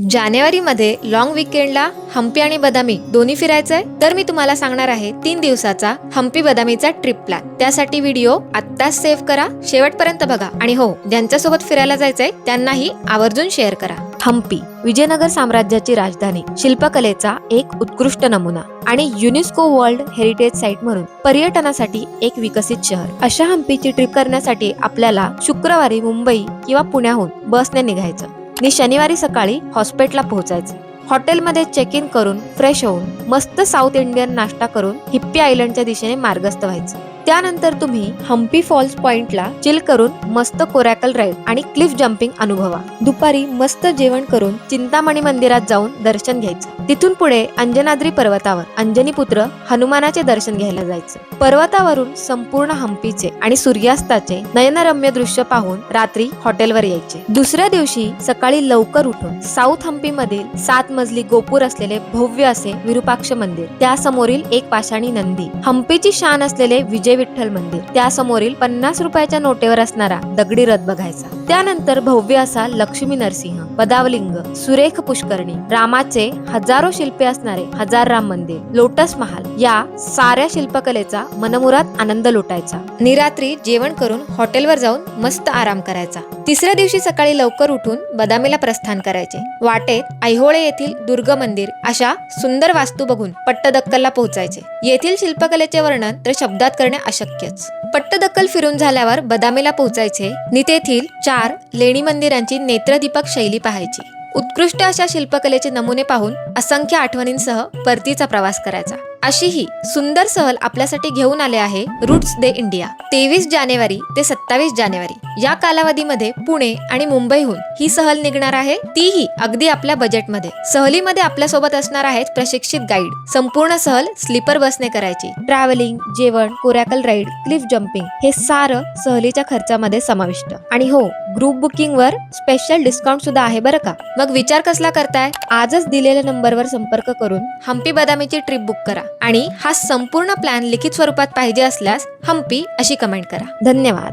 जानेवारीमध्ये लॉंग वीकेंडला हम्पी आणि बदामी दोन्ही फिरायचंय, तर मी तुम्हाला सांगणार आहे 3 दिवसाचा हम्पी बदामीचा ट्रिप प्लॅन। त्यासाठी व्हिडिओ आत्ताच सेव्ह करा, शेवटपर्यंत बघा आणि हो, ज्यांच्यासोबत फिरायला जायचंय त्यांनाही आवर्जून शेअर करा। हम्पी विजयनगर साम्राज्याची राजधानी, शिल्पकलेचा एक उत्कृष्ट नमुना आणि युनेस्को वर्ल्ड हेरिटेज साइट म्हणून पर्यटनासाठी एक विकसित शहर। अशा हम्पीची ट्रिप करण्यासाठी आपल्याला शुक्रवारी मुंबई किंवा पुण्याहून बसने निघायचं आणि शनिवारी सकाळी हॉस्पिटलला पोहोचायचं। हॉटेलमध्ये चेक इन करून फ्रेश होऊन मस्त साऊथ इंडियन नाश्ता करून हिप्पी आयलंडच्या दिशेने मार्गस्थ व्हायचं। त्यानंतर तुम्ही हम्पी फॉल्स पॉइंटला चिल करून मस्त कोरॅकल राईड आणि क्लिफ जम्पिंग अनुभवा। दुपारी मस्त जेवण करून चिंतामणी मंदिरात जाऊन दर्शन घ्यायचं। तिथून पुढे अंजनाद्री पर्वतावर अंजनी पुत्र हनुमानाचे दर्शन घ्यायला जायचं। पर्वतावरून संपूर्ण हम्पीचे आणि सूर्यास्ताचे नयनरम्य दृश्य पाहून रात्री हॉटेलवर यायचे। दुसऱ्या दिवशी सकाळी लवकर उठून साऊथ हम्पी मधील 7 मजली गोपूर असलेले भव्य असे विरूपाक्ष मंदिर, त्यासमोरील एक पाषाणी नंदी, हम्पीची शान असलेले विजय विठ्ठल मंदिर, त्यासमोरील 50 रुपयाच्या नोटेवर असणारा दगडी रथ बघायचा। त्यानंतर भव्य असा लक्ष्मी नरसिंह, पदावलिंग, सुरेख पुष्करणी, रामाचे हजारो शिल्पे असणारे हजार राम मंदिर, लोटस महाल, या साऱ्या शिल्पकलेचा मनमुराद आनंद लुटायचा। निरात्री जेवण करून हॉटेलवर जाऊन मस्त आराम करायचा। तिसऱ्या दिवशी सकाळी लवकर उठून बदामीला प्रस्थान करायचे। वाटेत ऐहोळे येथील दुर्ग मंदिर अशा सुंदर वास्तू बघून पट्टदक्कलला पोहोचायचे। येथील शिल्पकलेचे वर्णन तर शब्दात करणे अशक्यच। पट्टदक्कल फिरून झाल्यावर बदामीला पोहोचायचे आणि तेथील 4 लेणी मंदिरांची नेत्रदीपक शैली पाहायची। उत्कृष्ट अशा शिल्पकलेचे नमुने पाहून असंख्य आठवणींसह परतीचा प्रवास करायचा। अशी ही सुंदर सहल आपल्यासाठी घेऊन आले आहे रूट्स दे इंडिया। 23 जानेवारी ते 27 जानेवारी या कालावधीमध्ये पुणे आणि मुंबईहून ही सहल निघणार आहे, तीही अगदी आपल्या बजेटमध्ये। सहलीमध्ये आपल्यासोबत असणार आहेत प्रशिक्षित गाईड। संपूर्ण सहल स्लीपर बसने करायची। ट्रॅव्हलिंग, जेवण, कोरॅकल राईड, क्लिफ जम्पिंग हे सारं सहलीच्या खर्चामध्ये समाविष्ट। आणि हो, ग्रुप बुकिंग वर स्पेशल डिस्काउंट सुद्धा आहे बरं का। मग विचार कसला करताय? आजच दिलेल्या नंबरवर संपर्क करून हम्पी बदामीची ट्रिप बुक करा आणि हा संपूर्ण प्लॅन लिखित स्वरूपात पाहिजे असल्यास हम्पी अशी कमेंट करा। धन्यवाद।